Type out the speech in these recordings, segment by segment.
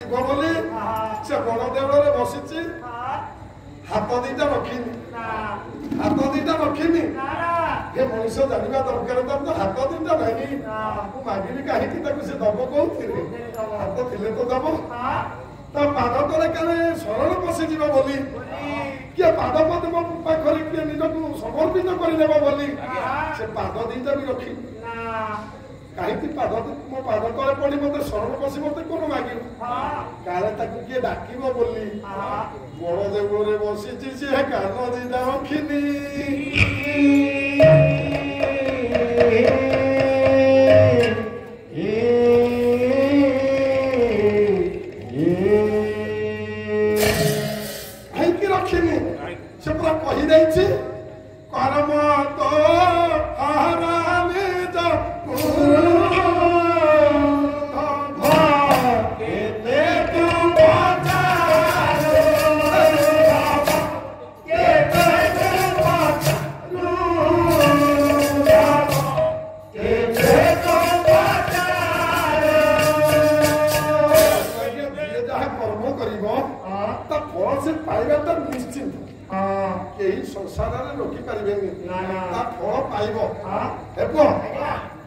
ବୋଲି ସେ ବଡ ଦେଉଳରେ ବସିଛି ହାତ ଦିଟା ରଖିନି ଏ ମଣିଷ ଜାଣିବା ଦରକାର ତ ହାତ ଦିଟା ନାହିଁ ମୁଁ ମାଗିବି କାହିଁକି ତାକୁ ସେ ଦବ କୋଉଥିରେ ହାତ ଥିଲେ ତ ଦବ ତା ପାଦ ତଳେ କାଳେ ସରଳ ପଶିଯିବ ବୋଲି କିଏ ପାଦ ପଦ୍ମ ପାଖରେ କିଏ ନିଜକୁ ସମର୍ପିତ କରିଦେବ ବୋଲି ସେ ପାଦ ଦିଟା ବି ରଖିନି କାହିଁକି ମୋ ପାଦ ତଳେ ପଡି ମତେ ଶରଣ ପଶି ମତେ କଣ ମାଗିବ କାଳେ ତାକୁ କିଏ ଡାକିବ ବୋଲି ବଡ ଦେଉଳରେ ବସିଛି ସିଏ କାନ ଦିଟା ରଖିନି କାହିଁକି ରଖିନି ସେ ପୁରା କହିଦେଇଛି କର୍ମ ତ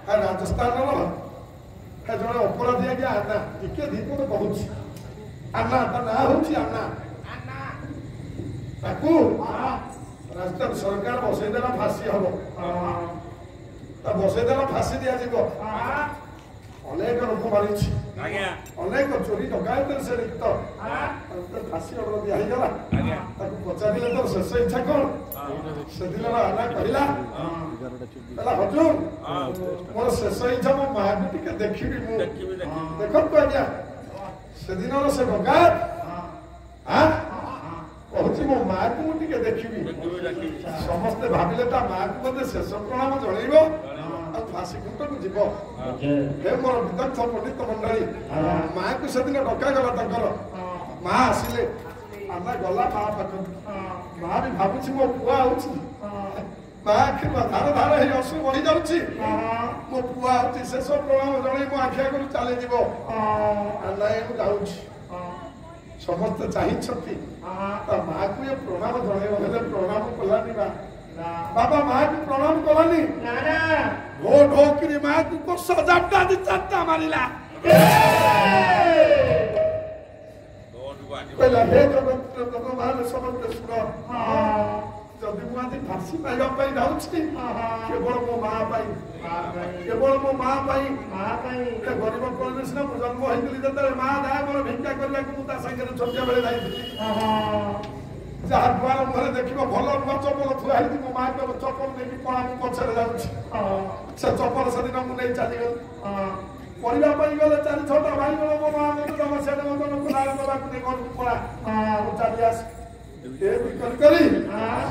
ରାଜସ୍ଥାନ ଜଣେ ଅପରାଧୀ ଆଜ୍ଞା ଆନା ଟିକେ ଧୀପଦ କହୁଛି ଆନା ତା ନାଁ ହଉଛି ଆନା ତାକୁ ରାଜସ୍ଥାନ ସରକାର ବସେଇଦେଲା ଫାଶୀ ହବ ତା ବସେଇଦେଲା ଫାଶୀ ଦିଆଯିବ ଅନେକ ଲୋକ ମାରିଛି ଅନେକ ଚୋରି ଡକାୟତରେ ସେ ଲିପ୍ତ ଫାଶୀ ଅର୍ଡର ଦିଆ ହେଇଗଲା ତାକୁ ପଚାରିଲେ ତୋର ଶେଷ ଇଚ୍ଛା କଣ ସେଦିନ ଆନା କହିଲା ହଜୁର ମୋର ଶେଷ ଇଚ୍ଛା ମୋ ମାଆକୁ ଟିକେ ଦେଖିବି ମୁଁ ଦେଖନ୍ତୁ ଆଜ୍ଞା ସେଦିନର ସେ ଡକାୟତ କହୁଛି ମୋ ମାଆକୁ ମୁଁ ଟିକେ ଦେଖିବି ସମସ୍ତେ ଭାବିଲେ ତା ମାଆକୁ ବୋଧେ ଶେଷ ପ୍ରଣାମ ଜଣେଇବ ଆଉ ଫାଶୀ ଖୁଣ୍ଟକୁ ଯିବ ହେ ମୋର ବିଦଗ୍ଧ ପଣ୍ଡିତ ମଣ୍ଡଳୀ ମାଆକୁ ସେଦିନ ଡକାଗଲା ତାଙ୍କର ମା ଆସିଲେ ଆନା ଗଲା ମା ପାଖକୁ ମା ବି ଭାବୁଛି ମୋ ପୁଅ ଆଉଛି ମା ଆଖି ଧାର ଧାର ହେଇ ଅଶ୍ରୁ ବହି ଯାଉଛି ମୋ ପୁଅ ଆଉଛି ଶେଷ ପ୍ରଣାମ ଜଣେଇ ମୋ ଆଖି ଆଗରୁ ଚାଲିଯିବ ନାଇଁ ମୁଁ ଯାଉଛି ସମସ୍ତେ ଚାହିଁଛନ୍ତି ତା ମାକୁ ଏ ପ୍ରଣାମ ଜଣେଇବ ହେଲେ ପ୍ରଣାମ କଲାନି ବାବା ମାକୁ ପ୍ରଣାମ କଲାନି ଢୋ ଢୋକିରି ମାକୁ କୋଷ ଜାପଟା ଦି ଚାରଟା ମାରିଲା କହିଲା ହେ ଜଗନ୍ନାଥ ସମସ୍ତେ ଶୁଣ ଯଦି ମୁଁ ଆଜି ଫାଶୀ ପାଇବା ପାଇଁ ଯାଉଛି କେବଳ ମୋ ମା ପାଇଁ ଗରିବ କଲେ ସିନା ମୁଁ ଜନ୍ମ ହେଇଥିଲି ଯେତେବେଳେ ମା ଯାହା ମୋର ଭିକ୍ଷା କରିବାକୁ ମୁଁ ତା ସାଙ୍ଗରେ ଛୋଟିଆ ବେଳେ ଯାଇଥିଲି ଯାହା ଦୁଆର ମୁହଁରେ ଦେଖିବ ଭଲ ନୂଆ ଚପଲ ଥୁଆ ହେଇଛି ମୋ ମା କହିବ ଚପଲ ନେଇକି ପଳା ମୁଁ ପଛରେ ଯାଉଛି ସେ ଚପଲ ସେଦିନ ମୁଁ ନେଇ ଚାଲିଗଲି ପରିବା ପାଇଁ ଗଲେ 4-6ଟା ଭାଇ ଗଲେ ମୋ ମା ମତେ ତମ ସେଠି ମତକୁ ନାଳ ଦେବାକୁ ନେଇ ଘରକୁ ପଳା ମୁଁ ଚାଲି ଆସି କରି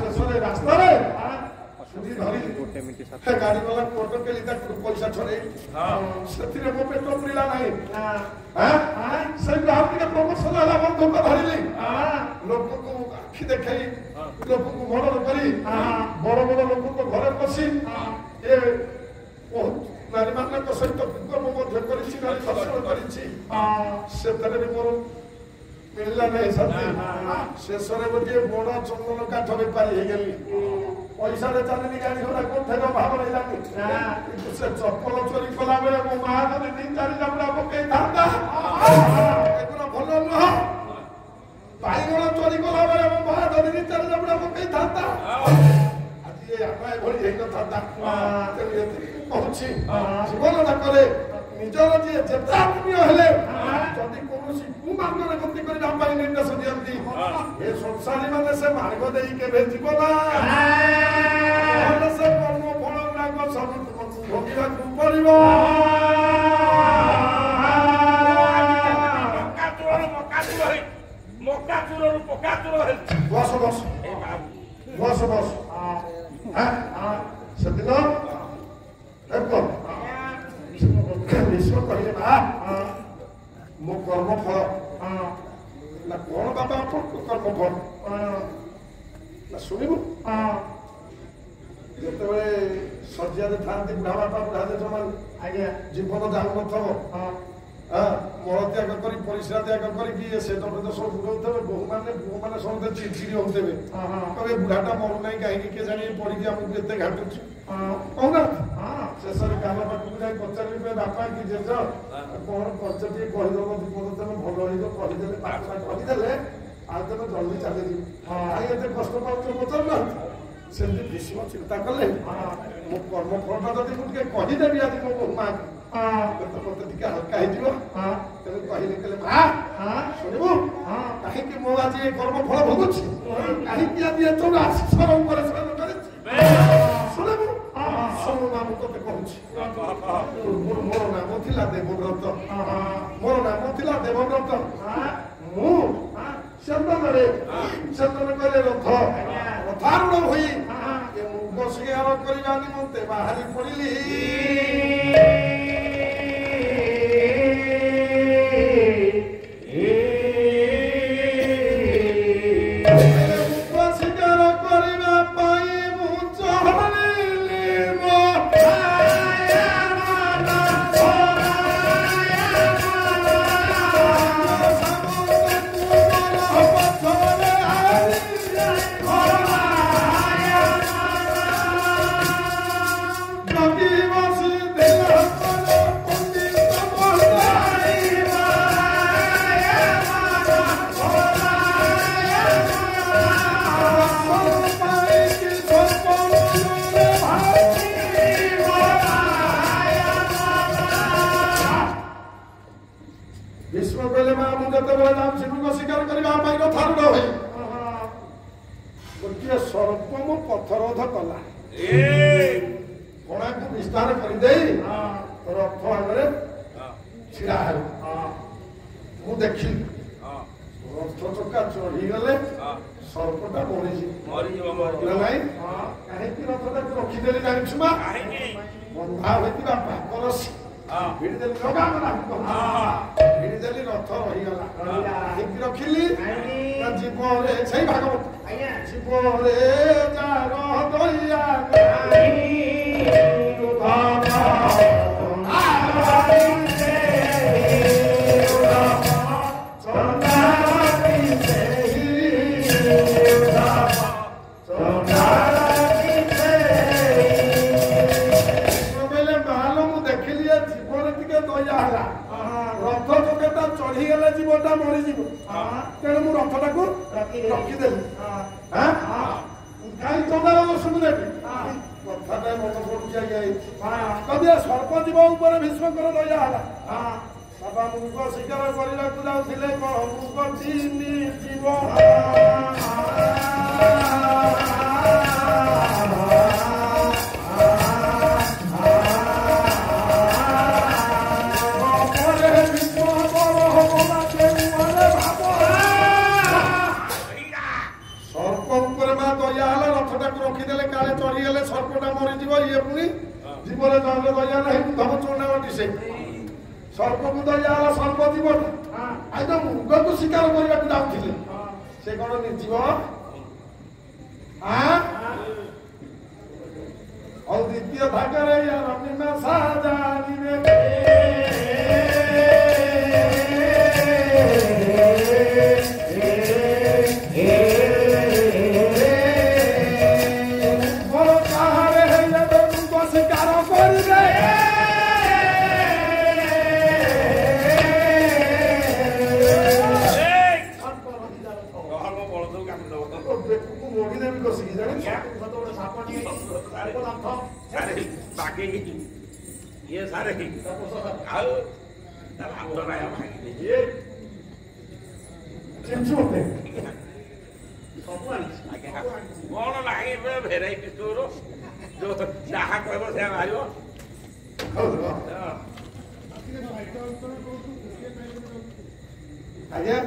ଶେଷରେ ରାସ୍ତାରେ ଗାଡି ଗଲା କୋର୍ଟ କେଲି ତାକୁ ପଇସା ଛଡେଇ ସେଥିରେ ମୋ ପେଟ ପୁରିଲା ନାହିଁ ସେଇଠୁ ଆଉ ଟିକେ ପ୍ରମୋସନ ହେଲା ବନ୍ଧୁକ ଧରିଲି ଲୋକଙ୍କୁ ଆଖି ଦେଖେଇ ଲୋକଙ୍କୁ ମର୍ଡର କରି ବଡ ବଡ ଲୋକଙ୍କ ଘରେ ପଶି ଏ ନାରୀମାନଙ୍କ ସହିତ ବିକ୍ରମ ମଧ୍ୟ କରିଛି ନାରୀ ଧର୍ଷଣ କରିଛି ସେଥିରେ ବି ମୋର ମିଳିଲା ନାହିଁ ଶାନ୍ତି ଶେଷରେ ଗୋଟିଏ ବଡ ଚନ୍ଦନ କାଠ ବେପାରୀ ହେଇଗଲି ପଇସାରେ ଚାଲିନି ଗାଡି ଘୋଡା କୋଠେର ଭାବ ରହିଲାନି କିନ୍ତୁ ସେ ଚପଲ ଚୋରି କଲା ବେଳେ ମୋ ମା ଯଦି 3-4 ଜାବୁଡା ପକେଇଥାନ୍ତା ଏଗୁଡା ଭଲ ନୁହଁ ବାଇଗଣ ଚୋରି କଲା ବେଳେ ମୋ ମା ଯଦି 3-4 ଜାବୁଡା ପକେଇଥାନ୍ତା ଆଜି ଆମେ ଏଭଳି ହେଇନଥାନ୍ତା କହୁଛି ଜୀବନ ଯାକରେ ନିଜର ଯିଏ ଯେତେ ଆତ୍ମୀୟ ହେଲେ ଯଦି କୌଣସି କୁମାର୍ଗରେ ଗତି କରିବା ପାଇଁ ନିର୍ଦ୍ଦେଶ ଦିଅନ୍ତି ଏ ସଂସାରୀ ମାନେ ସେ ମାର୍ଗ ଦେଇ କେବେ ଯିବ ନା ସେ କର୍ମ ଫଳ ଗୁଡାକ ସବୁ ତୁମକୁ ଭୋଗିବାକୁ ପଡିବ ବସ ବସ ବସ ବସ ସେଦିନ ବିଶ୍ୱ କହିଲେ ମା ମୋ କର୍ମ ଫଳ ନା କଣ ବାବା ଆପଣଙ୍କ କର୍ମ ଫଳ ନା ଶୁଣିବୁ ଯେତେବେଳେ ଶଯ୍ୟାରେ ଥାନ୍ତି ବୁଢା ବାପା ବୁଢା ଜେଜେମାନେ ଜୀବନ ଯାଉନଥିବ ମଳ ତ୍ୟାଗ କରି ପରିସ୍ରା ତ୍ୟାଗ କରିକି ସେଟ ଫେଟ ସବୁ ବୁଡ଼ଉଥିବେ ବୋହୂମାନେ ପୁଅମାନେ ସମସ୍ତେ ଚିଡ଼ଚିଡ଼ି ହଉଥିବେ କହିବେ ବୁଢ଼ାଟା ମରୁନାହିଁ କାହିଁକି କେଜାଣି ପଡ଼ିକି ଆମକୁ ଏତେ ଘାଟୁଛି କହୁନାହାନ୍ତି ଶେଷରେ କାନ ପାଖକୁ ଯାଇ ପଚାରିବେ ବାପା କି ଜେଜ କଣ କରୁଛ ଟିକେ କହିଦବ ବିପଦ ତେଣୁ ଭଲ ହେଇଯିବ କହିଦେଲେ କହିଦେଲେ ଆଉ ତେଣୁ ଜଲ୍ଦି ଚାଲିଯିବ କାହିଁ ଏତେ କଷ୍ଟ ପାଉଛ ପଚାରୁନାହାନ୍ତି ସେମିତି ଭୀଷ୍ମ ଚିନ୍ତା କଲେ ମୋ କର୍ମଫଳଟା ଯଦି ମୁଁ ଟିକେ କହିଦେବି ଆଜି ମୋ ବୋହୂ ମାଆକୁ ମତେ ଟିକେ ହାଲକା ହେଇଯିବ ତେଣୁ କହିଲେ କହିଲେ ମା ଶୁଣିବୁ କାହିଁକି ମୁଁ ଆଜି ଏ କର୍ମଫଳ ଭୋଗୁଛି କାହିଁକି ଆଜି ଏଥର ଆଶିଷର ଉପରେ କରିଛି ଶୁଣିବୁ ଶୁଣୁ ମା ମୁଁ ତତେ କହୁଛି ମୋର ନାମ ଥିଲା ଦେବବ୍ରତ ମୋର ନାମ ଥିଲା ଦେବବ୍ରତ ମୁଁ ଚନ୍ଦନରେ ଚନ୍ଦନ କଲେ ରଥାରୂଢ ହୋଇ ଏ ମୁଗ ଶିକାର କରିବା ନିମନ୍ତେ ବାହାରି ପଡ଼ିଲି सर्पम पथरोध कला कणा को विस्तार कर रथ आगे छिड़ा मु देखी रथ चक्का चढ़ीगले सर्पटा मरीजी कहीं रथटा रखीदेली जानछु मा बंधा होता पाकरसी ଭିଡ଼ିଦେଲି ଭିଡ଼ିଦେଲି ରଥ ରହିଗଲା ରଖିଲି ଜୀବରେ ସେଇ ଭାଗବତ ଜୀବରେ ଯାର ଦୟା रथ चकेटा चढ़ीगले जीवटा मरीज तेणु मु रथटा को रखीदेली कहीं चंदार शुणुदेवी कथाटा मन पड़ुଛି आज्ञा सर्प जीव उपर भीष्मकर दया है बाबा मुग शिकार करने जाऊे मुग चिनी जीव रखीदे काले चढ़ीगले सर्पटा मरीज ये पुणी जीवन जंगल दया ना धम चौनावटी से सर्प को दया सर्प जीवन आज मुग को शिकार करने जाऊे से कौन निर्जीव और द्वितीय भागरे ये सारे कौन लागे भेराइटी स्टोर जो जहाँ कह बाहर आज्ञा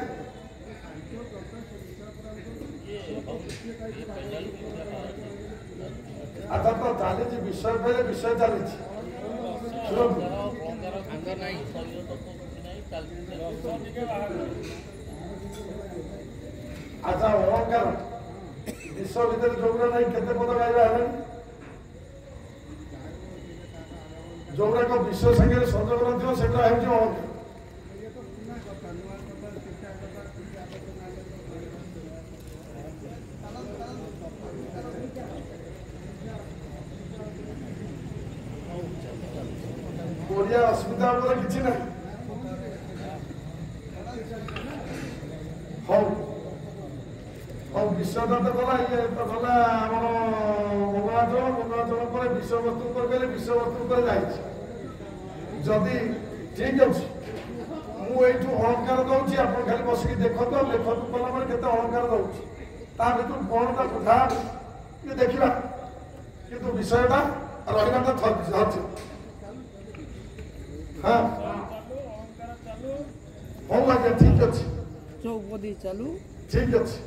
अच्छा तो चली विषय पहले विषय चली अच्छा अलंकार विश्व भर जोगरा नहीं केते पद गाइबा है जोगरा को विश्व संगे संयोग नथियो सेटा हेउची अलंकार ये असुविधा उपरे किछि नहीं हो और विषयटा तो गला ये तो गला आम मंगलाचल पर विषय वस्तु पर गले विषय वस्तु पर जदि ठीक अच्छे मुझे अलंकार दूसरी आप खाली बसिक देखते लेखतु कला केते अलंकार दूसरी ता भर कौन ता कथा ये देखा कि विषयटा रहा धरती हाँ हूँ आज्ञा ठीक अच्छे चौपदी चालू ठीक अच्छे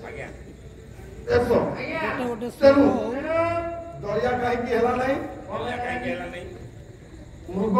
दया कहीं मृग